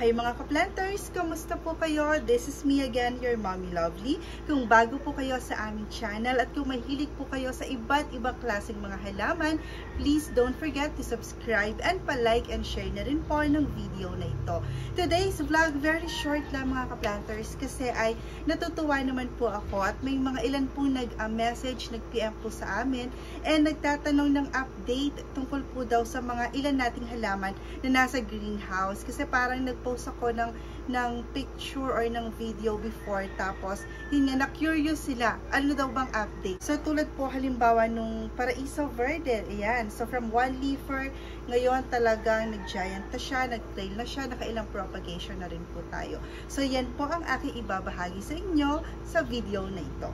Hi mga ka-planters! Kamusta po kayo? This is me again, your Mommy Lovely. Kung bago po kayo sa aming channel at kung mahilig po kayo sa iba't ibang klaseng mga halaman, please don't forget to subscribe and pa-like and share na rin po ng video na ito. Today's vlog, very short lang mga ka-planters kasi ay natutuwa naman po ako at may mga ilan po nag-message, nag-PM po sa amin and nagtatanong ng update tungkol po daw sa mga ilan nating halaman na nasa greenhouse kasi parang nagpost ako ng picture or ng video before tapos yun nga na-curious sila ano daw bang update. So tulad po halimbawa nung Paraiso Verde, ayan, so from one leafer ngayon talagang nag-giant na siya, nag-trail na siya, nakailang propagation na rin po tayo. So yan po ang aking ibabahagi sa inyo sa video na ito.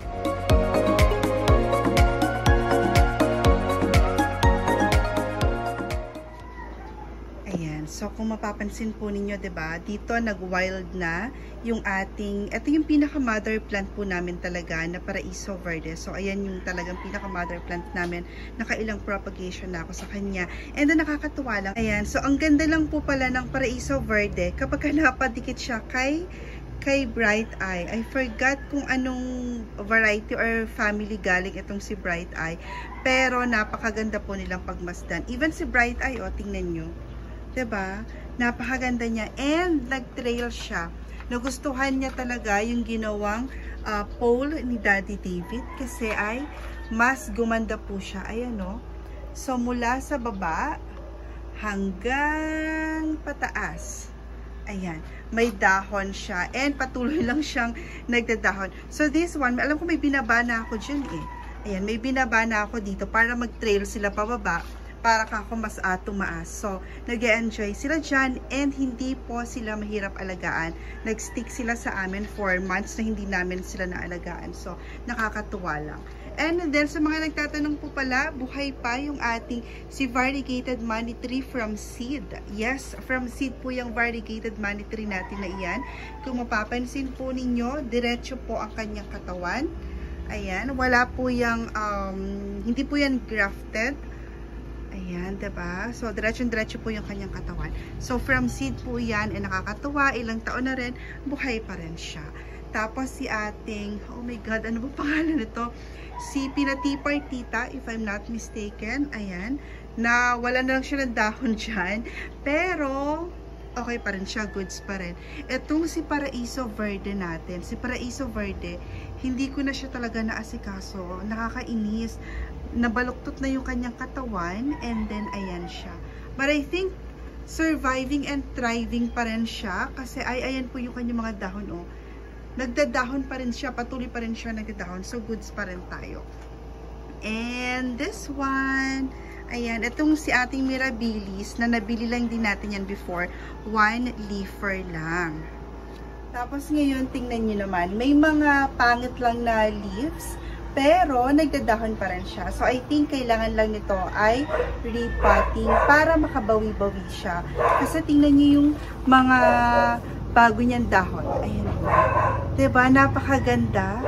So, kung mapapansin po ninyo, 'di ba? Dito nag-wild na yung ating, ito yung pinaka-mother plant po namin talaga na Paraiso Verde. So, ayan yung talagang pinaka-mother plant namin. Nakailang propagation na ako sa kanya. And then, nakakatuwa lang. Ayan. So, ang ganda lang po pala ng Paraiso Verde kapag napadikit siya kay Bright Eye. I forgot kung anong variety or family galing itong si Bright Eye. Pero, napakaganda po nilang pagmasdan. Even si Bright Eye, oh, tingnan nyo. Diba? Napakaganda niya. And nag-trail siya. Nagustuhan niya talaga yung ginawang pole ni Daddy David kasi ay mas gumanda po siya. Ayan o. So, mula sa baba hanggang pataas. Ayan. May dahon siya. And patuloy lang siyang nagdadahon. So, this one, alam ko may binaba na ako dyan eh. Ayan, may binaba na ako dito para mag-trail sila pababa. Para kako mas tumaas. So, nag-e-enjoy sila dyan and hindi po sila mahirap alagaan. Nag-stick sila sa amin for months na hindi namin sila naalagaan. So, nakakatuwa lang. And then, sa mga nagtatanong po pala, buhay pa yung ating si variegated money tree from seed. Yes, from seed po yung variegated money tree natin na iyan. Kung mapapansin po ninyo, diretso po ang kanyang katawan. Ayan, wala po yung, hindi po yan grafted. Ayan, diba? So, diretso-diretso po yung kanyang katawan. So, from seed po yan, nakakatuwa, ilang taon na rin, buhay pa rin siya. Tapos, si ating, oh my God, ano ba pangalan nito? Si Pinati Partita, if I'm not mistaken, ayan, na wala na lang siya ng dahon dyan, pero, okay pa rin siya, goods pa rin. Itong si Paraiso Verde natin, si Paraiso Verde, hindi ko na siya talaga naasikaso, nakakainis, nabaluktot na yung kanyang katawan and then ayan siya. But I think surviving and thriving pa rin siya kasi ayan po yung kanyang mga dahon oh. Nagdadahon pa rin siya, patuloy pa rin siya nagdadahon. So goods pa rin tayo. And this one, ayan, itong si ating Mirabilis na nabili lang din natin yan before, one leafer lang. Tapos ngayon tingnan niyo naman, may mga pangit lang na leaves pero nagdadahon pa rin siya. So, I think kailangan lang nito ay repotting para makabawi-bawi siya. Kasi tingnan niyo yung mga bago niyang dahon. Ayan. Diba? Napakaganda.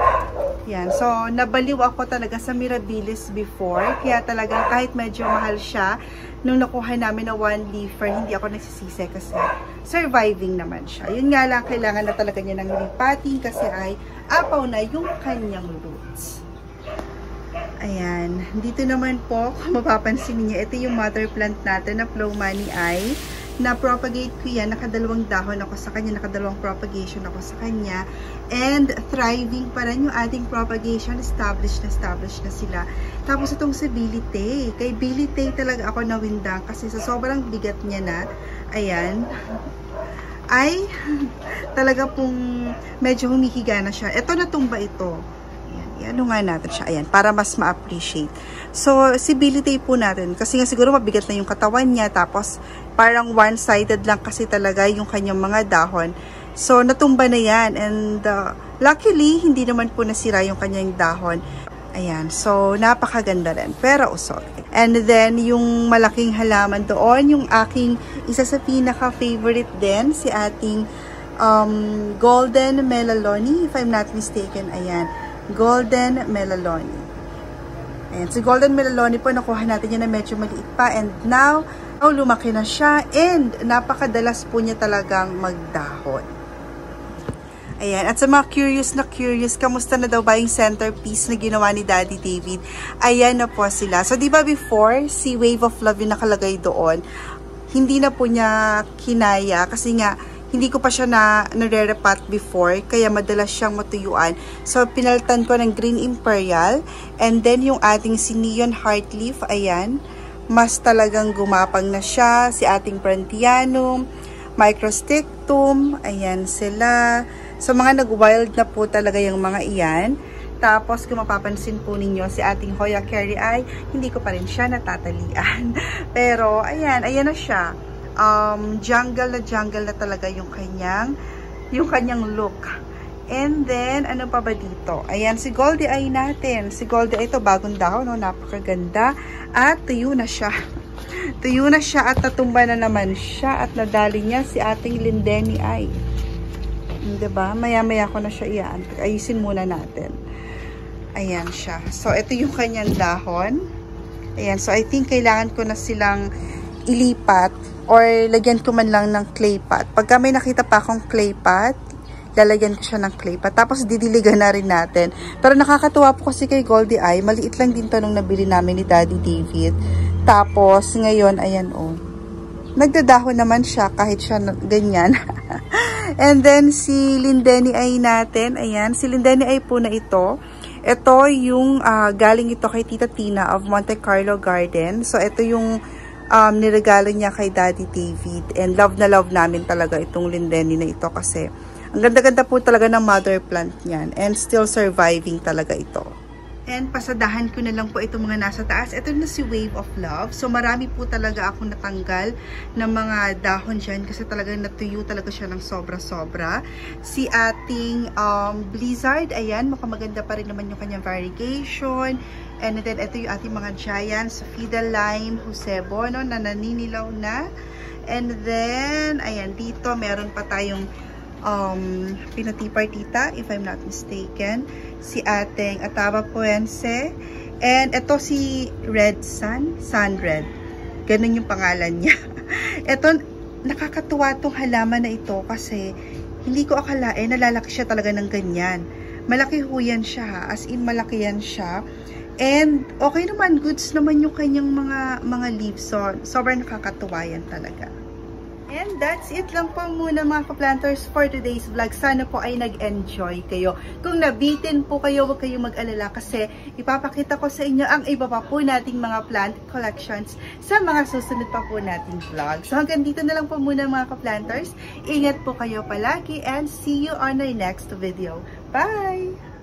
Yan. So, nabaliw ako talaga sa Mirabilis before. Kaya talagang kahit medyo mahal siya, nung nakuha namin na one leafer, hindi ako nagsisisi kasi surviving naman siya. Yun nga lang, kailangan na talaga niya ng repotting kasi ay apaw na yung kanyang roots. Ayan. Dito naman po, kung mapapansin niyo, ito yung mother plant natin na Flow Money Eye. Na-propagate ko yan. Nakadalawang dahon ako sa kanya. Nakadalawang propagation ako sa kanya. And thriving pa rin yung ating propagation. Established na sila. Tapos itong si Billy Tay. Kay Billy Tay talaga ako nawindang kasi sa sobrang bigat niya na, ayan, ay talaga pong medyo humihiga na siya. Ito natumba ito. Ano nga natin siya, ayan, para mas ma-appreciate. So, si Billy Tay po natin, kasi nga siguro mabigat na yung katawan niya, tapos parang one-sided lang kasi talaga yung kanyang mga dahon. So, natumba na yan, and luckily, hindi naman po nasira yung kanyang dahon. Ayan, so, napakaganda rin, pero usok. And then, yung malaking halaman doon, yung aking isa sa pinaka-favorite din, si ating Golden Melaloni, if I'm not mistaken, ayan. Golden Melaloni. Ayan, si Golden Melaloni po, nakuha natin yan na medyo maliit pa. And now, Oh, lumaki na siya and napakadalas po niya talagang magdahon. Ayan. At sa mga curious, kamusta na daw ba yung centerpiece na ginawa ni Daddy David? Ayan na po sila. So, di ba before, si Wave of Love yung nakalagay doon, hindi na po niya kinaya kasi nga, hindi ko pa siya nare-repat before, kaya madalas siyang matuyuan. So, pinalitan ko ng Green Imperial, and then yung ating si Neon Heartleaf, ayan, mas talagang gumapang na siya. Si ating Prantianum, Microstictum, ayan sila. So, mga nag-wild na po talaga yung mga iyan. Tapos, kung mapapansin po ninyo, si ating Hoya Carey ay hindi ko pa rin siya natatalian. Pero, ayan na siya. Jungle na talaga yung kanyang look. And then, ano pa ba dito? Ayan, si Goldie Eye natin. Si Goldie Eye ito, bagong dahon, no? Napakaganda. At tuyo na siya. Tuyo na siya at natumba na naman siya. At nadali niya si ating Lindeni Eye. Diba? Maya-maya ko na siya iyan. Ayusin muna natin. Ayan siya. So, ito yung kanyang dahon. Ayan. So, I think kailangan ko na silang ilipat or lagyan ko man lang ng clay pot. Pagka may nakita pa akong clay pot, lalagyan ko siya ng clay pot. Tapos, didiligan na rin natin. Pero nakakatuwa po kasi kay Goldie Eye. Maliit lang din to nung nabili namin ni Daddy David. Tapos, ngayon, ayan oh. Nagdadahon naman siya kahit siya ganyan. And then, si Lindeni Eye natin. Ayan, si Lindeni Eye po na ito. Ito yung galing ito kay Tita Tina of Monte Carlo Garden. So, ito yung niregalo niya kay Daddy David. And love na love namin talaga itong Lindeni na ito kasi ang ganda-ganda po talaga ng mother plant niyan. And still surviving talaga ito. And pasadahan ko na lang po itong mga nasa taas. Ito na si Wave of Love. So marami po talaga akong natanggal ng mga dahon dyan kasi talagang natuyo talaga siya ng sobra-sobra. Si ating Blizzard, ayan, makamaganda pa rin naman yung kanyang variegation. And then ito yung ating mga giants, Fideline, Josebo, no, na naninilaw na. And then, ayan, dito meron pa tayong Pinotipartita, if I'm not mistaken. Si ating Ataba Poense. And ito si Red Sun, Sun Red. Ganun yung pangalan niya. Ito, nakakatuwa tong halaman na ito kasi hindi ko akalain nalalaki siya talaga ng ganyan. Malaki ho yan siya, as in malaki yan siya. And okay naman, goods naman yung kanyang mga leaves. So, sobrang nakakatuwa yan talaga. And that's it lang po muna mga ka-planters for today's vlog. Sana po ay nag-enjoy kayo. Kung nabitin po kayo, huwag kayong mag-alala kasi ipapakita ko sa inyo ang iba pa po nating mga plant collections sa mga susunod pa po nating vlog. So hanggang dito na lang po muna mga ka-planters. Ingat po kayo palagi and see you on our next video. Bye!